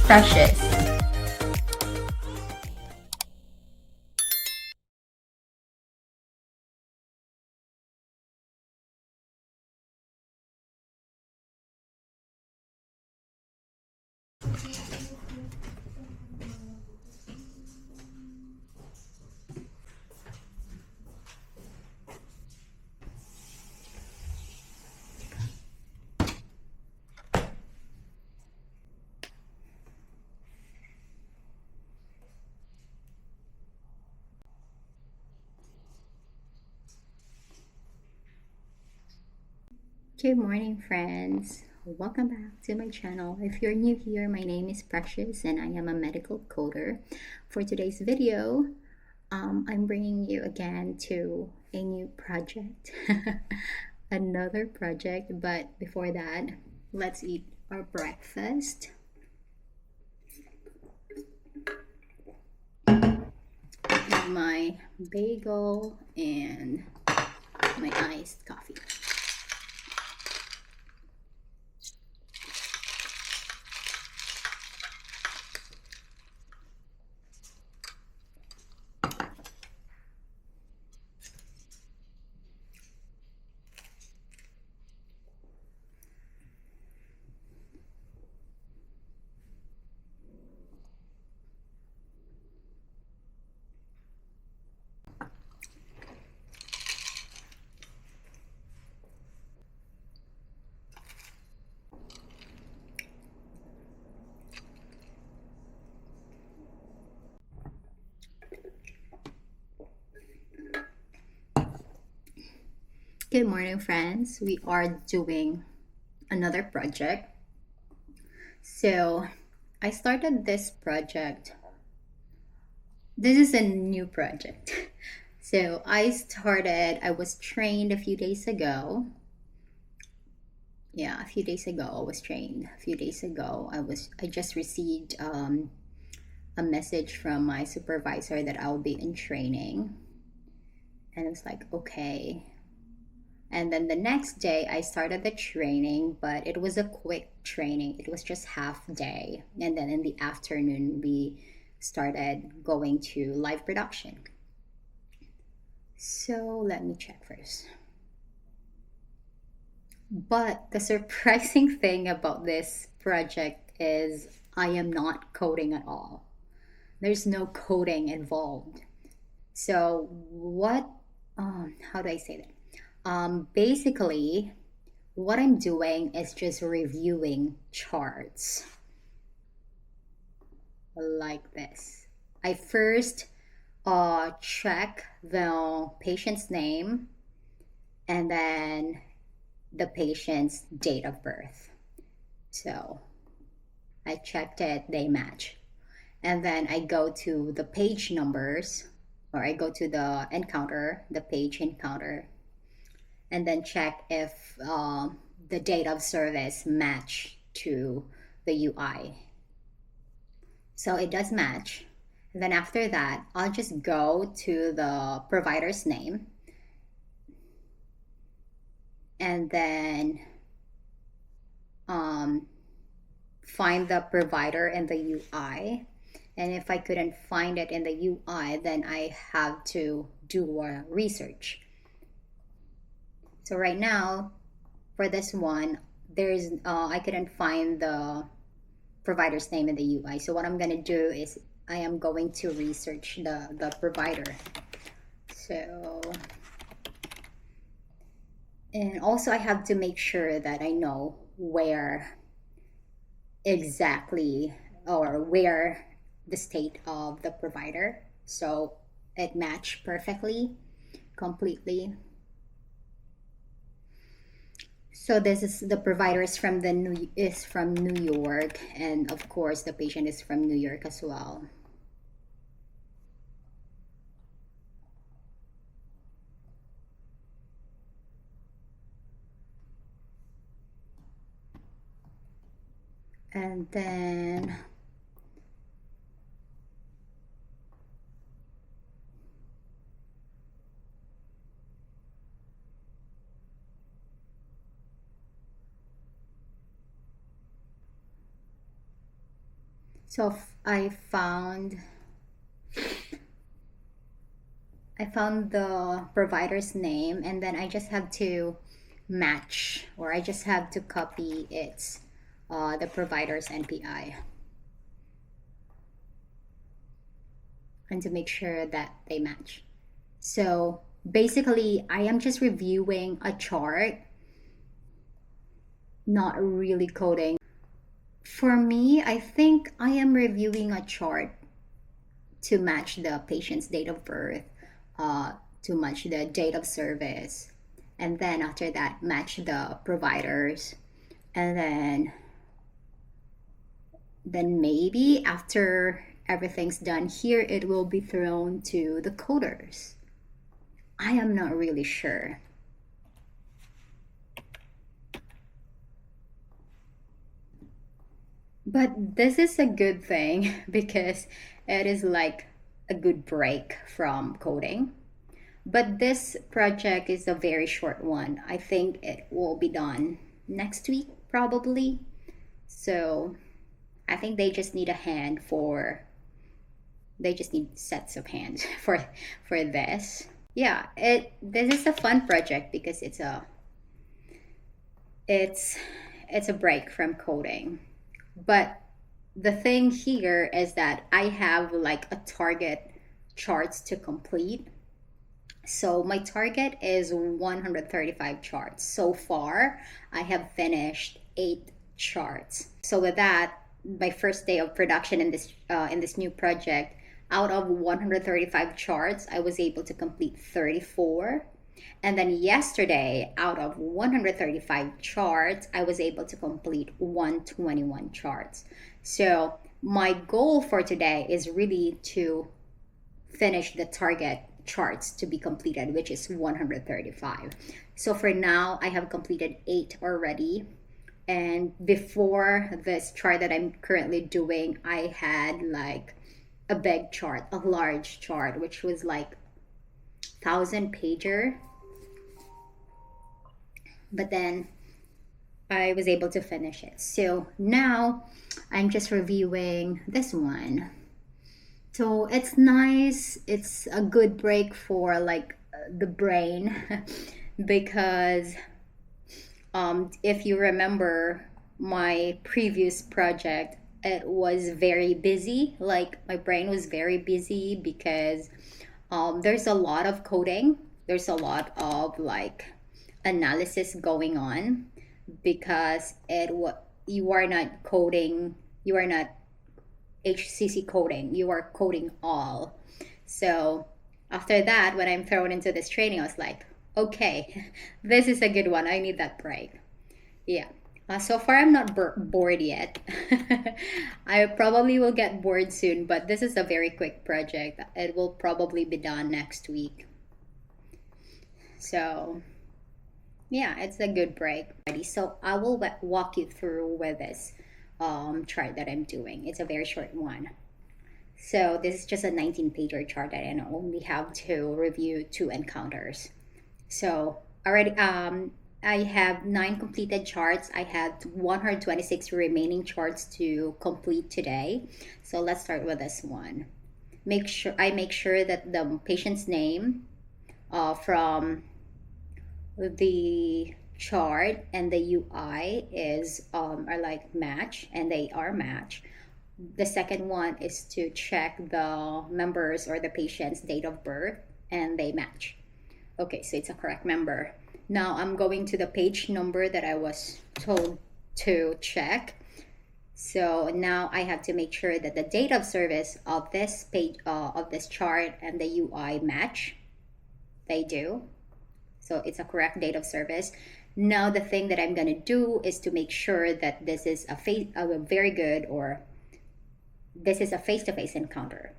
Precious. Good morning, friends. Welcome back to my channel. If you're new here, my name is Precious and I am a medical coder. For today's video, I'm bringing you again to a new project, another project. But before that, let's eat our breakfast. I have my bagel and my iced coffee. Good morning, friends. We are doing another project. So, I started this project. This is a new project. So, I was trained a few days ago. Yeah, a few days ago I was trained. A few days ago I just received a message from my supervisor that I'll be in training. And it was like, okay, and then the next day, I started the training, but it was a quick training. It was just half day. And then in the afternoon, we started going to live production. So let me check first. But the surprising thing about this project is I am not coding at all. There's no coding involved. So how do I say that? Basically, what I'm doing is just reviewing charts like this. I first check the patient's name and then the patient's date of birth. So I checked it, they match. And then I go to the page numbers, or I go to the page encounter, and then check if the date of service match to the UI. So it does match. And then after that, I'll just go to the provider's name and then find the provider in the UI. And if I couldn't find it in the UI, then I have to do a research. So right now, for this one, I couldn't find the provider's name in the UI. So what I'm gonna do is I am going to research the provider. So, and also I have to make sure that I know where exactly, or where the state of the provider, so it matched perfectly, completely. So this is the provider is from New York, and of course the patient is from New York as well. And then So I found the provider's name, and then I just have to match, or I just have to copy its the provider's NPI, and to make sure that they match. So basically, I am just reviewing a chart, not really coding. For me, I think I am reviewing a chart to match the patient's date of birth, uh, to match the date of service, and then after that, match the providers, and then maybe after everything's done here, it will be thrown to the coders. I am not really sure. But this is a good thing because it is like a good break from coding. But this project is a very short one. I think it will be done next week, probably. So I think they just need sets of hands for this. Yeah, this is a fun project because it's it's a break from coding. But the thing here is that I have like a target charts to complete. So my target is 135 charts. So far, I have finished 8 charts. So with that, my first day of production in this new project, out of 135 charts, I was able to complete 34. And then yesterday, out of 135 charts, I was able to complete 121 charts. So my goal for today is really to finish the target charts to be completed, which is 135. So for now, I have completed 8 already. And before this chart that I'm currently doing, I had like a big chart, a large chart, which was like 1,000 pager. But then I was able to finish it. So now I'm just reviewing this one. So it's nice. It's a good break for like the brain because if you remember my previous project, it was very busy. Like my brain was very busy because there's a lot of coding. There's a lot of like analysis going on because you are not coding. You are not HCC coding. You are coding all. So after that, when I'm thrown into this training, I was like, okay, this is a good one. I need that break. Yeah. So far, I'm not bored yet. I probably will get bored soon, but this is a very quick project. It will probably be done next week. So, yeah, it's a good break. So I will walk you through with this chart that I'm doing. It's a very short one. So this is just a 19-pager chart that I only have to review 2 encounters. So already I have 9 completed charts. I have 126 remaining charts to complete today. So let's start with this one. Make sure that the patient's name from the chart and the UI are like match, and they are match. The second one is to check the members or the patient's date of birth, and they match. Okay, so it's a correct member. Now I'm going to the page number that I was told to check. So now I have to make sure that the date of service of this page of this chart and the UI match. They do. So it's a correct date of service. Now the thing that I'm going to do is to make sure that this is a very good, or this is a face-to-face encounter.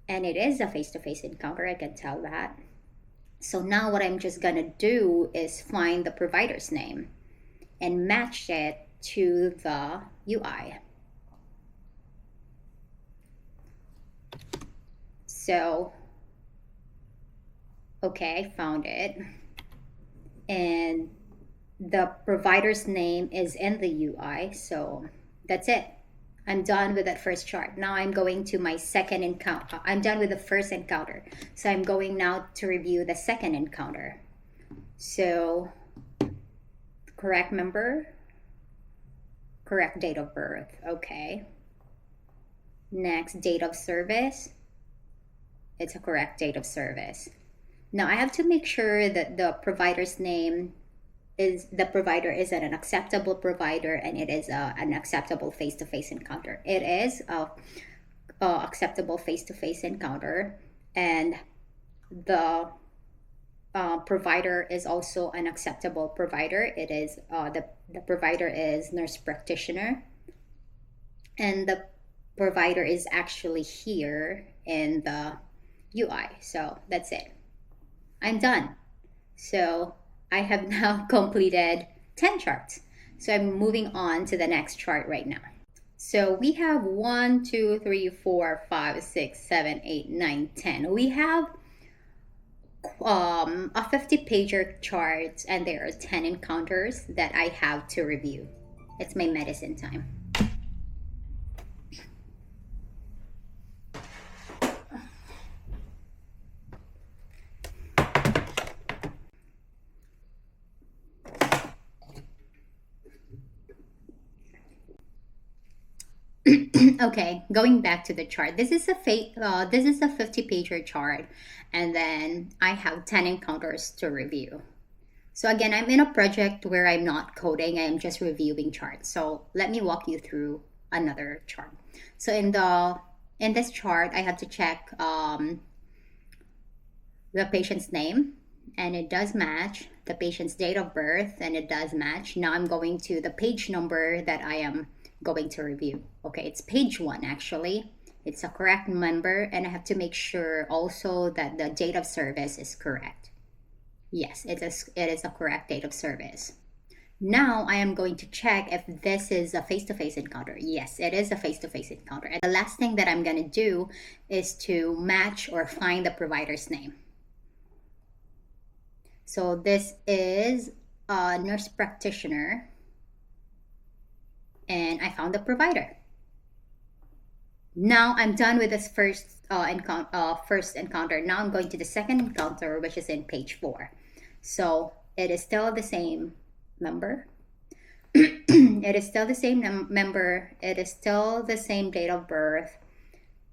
And it is a face-to-face encounter, I can tell that. So now what I'm just going to do is find the provider's name and match it to the UI. So, okay, I found it. And the provider's name is in the UI, so that's it. I'm done with that first chart. Now I'm going to my second encounter. I'm done with the first encounter. So I'm going now to review the second encounter. So correct member, correct date of birth. Okay. Next, date of service. It's a correct date of service. Now I have to make sure that the provider's name is, the provider is an acceptable provider, and it is an acceptable face-to-face encounter. It is a acceptable face-to-face encounter, and the provider is also an acceptable provider. It is the provider is nurse practitioner, and the provider is actually here in the UI. So that's it. I'm done. So I have now completed 10 charts. So I'm moving on to the next chart right now. So we have 1, 2, 3, 4, 5, 6, 7, 8, 9, 10. We have a 50-pager chart, and there are 10 encounters that I have to review. It's my medicine time. Okay, going back to the chart. This is a 50-pager chart, and then I have 10 encounters to review. So again, I'm in a project where I'm not coding, I'm just reviewing charts. So let me walk you through another chart. So in this chart, I have to check the patient's name, and it does match. The patient's date of birth, and it does match. Now I'm going to the page number that I am going to review. Okay, it's page 1 actually. It's a correct member, and I have to make sure also that the date of service is correct. Yes, it is a correct date of service. Now I am going to check if this is a face-to-face encounter. Yes, it is a face-to-face encounter. And the last thing that I'm going to do is to match or find the provider's name. So this is a nurse practitioner, and I found the provider. Now I'm done with this first encounter. Now I'm going to the second encounter, which is in page 4. So it is still the same member. It is still the same member. It is still the same date of birth,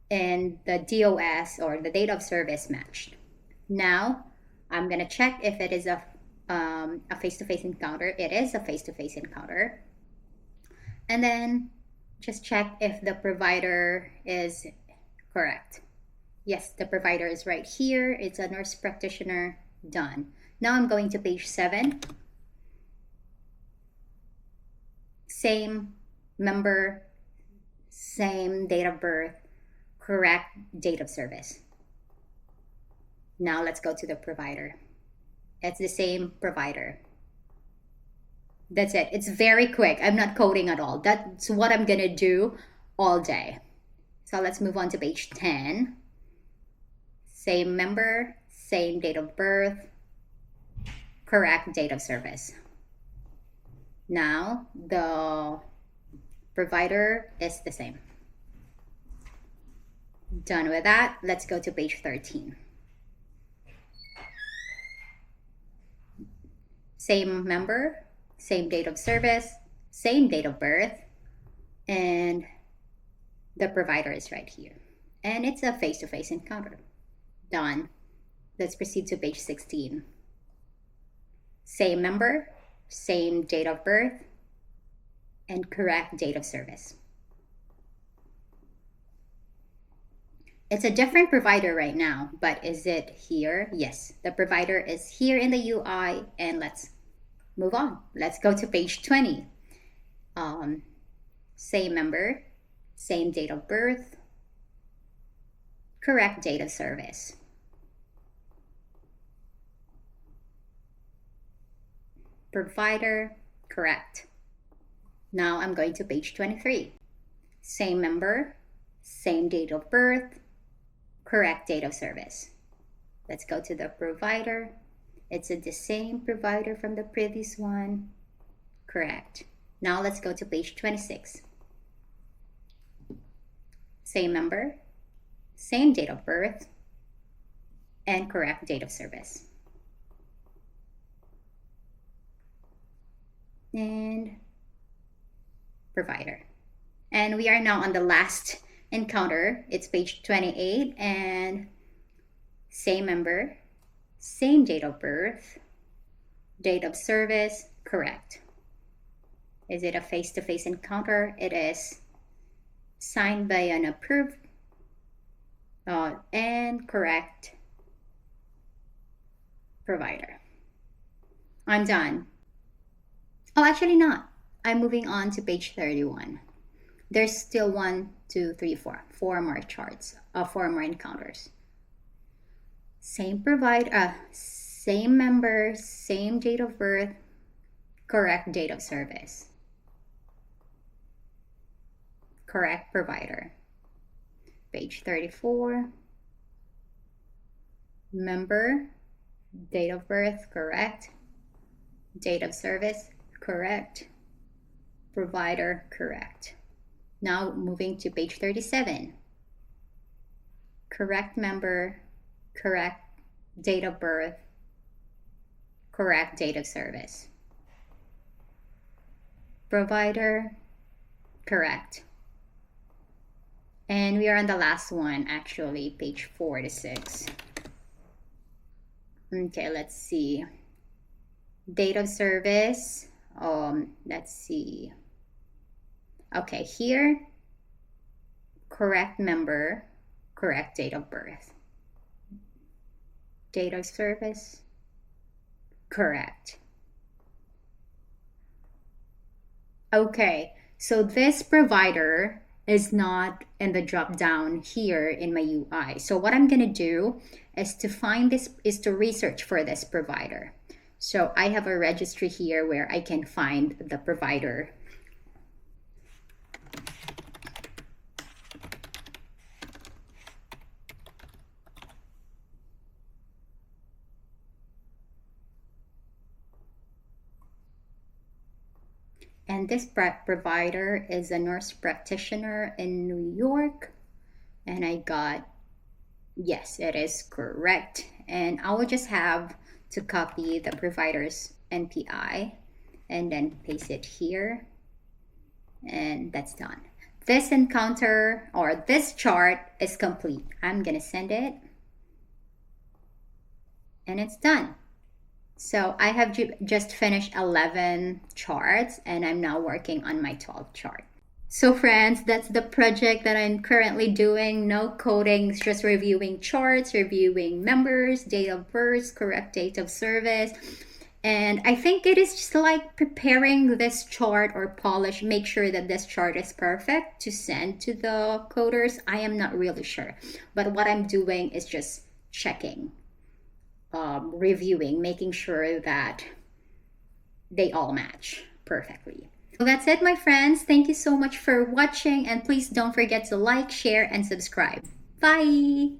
and the DOS, or the date of service, matched. Now I'm gonna check if it is a face-to-face encounter. It is a face-to-face encounter. And then just check if the provider is correct. Yes, the provider is right here. It's a nurse practitioner. Done. Now I'm going to page 7. Same member, same date of birth, correct date of service. Now let's go to the provider. It's the same provider. That's it. It's very quick. I'm not coding at all. That's what I'm gonna do all day. So let's move on to page 10. Same member, same date of birth, correct date of service. Now the provider is the same. Done with that. Let's go to page 13. Same member, same date of service, same date of birth, and the provider is right here. And it's a face-to-face encounter. Done. Let's proceed to page 16. Same member, same date of birth, and correct date of service. It's a different provider right now, but is it here? Yes, the provider is here in the UI, and let's move on. Let's go to page 20. Same member, same date of birth, correct date of service. Provider, correct. Now I'm going to page 23. Same member, same date of birth, correct date of service. Let's go to the provider. It's the same provider from the previous one. Correct. Now let's go to page 26. same member, same date of birth, and correct date of service. And provider. And we are now on the last encounter. It's page 28, and same member, same date of birth, date of service, correct. Is it a face-to-face encounter? It is. Signed by an approved and correct provider. I'm done. Oh, actually not. I'm moving on to page 31. There's still 1, 2, 3, 4. 4 more charts, 4 more encounters. Same provider, same member, same date of birth, correct date of service. Correct provider. Page 34. Member, date of birth, correct. Date of service, correct. Provider, correct. Now moving to page 37. Correct member, correct date of birth, correct date of service. Provider, correct. And we are on the last one, actually, page 46. Okay, let's see. Date of service, let's see. Okay, here, correct member, correct date of birth. Date of service, correct. Okay, so this provider is not in the drop down here in my UI. So what I'm gonna do is to find this, is to research for this provider. So I have a registry here where I can find the provider. And this provider is a nurse practitioner in New York. And I got, yes, it is correct. And I will just have to copy the provider's NPI and then paste it here. And that's done. This encounter or this chart is complete. I'm gonna send it. And it's done. So I have just finished 11 charts and I'm now working on my 12th chart. So friends, that's the project that I'm currently doing. No coding, it's just reviewing charts, reviewing members, date of birth, correct date of service. And I think it is just like preparing this chart or polish, make sure that this chart is perfect to send to the coders. I am not really sure, but what I'm doing is just checking. Reviewing, making sure that they all match perfectly. So that's it, my friends. Thank you so much for watching, and please don't forget to like, share, and subscribe. Bye!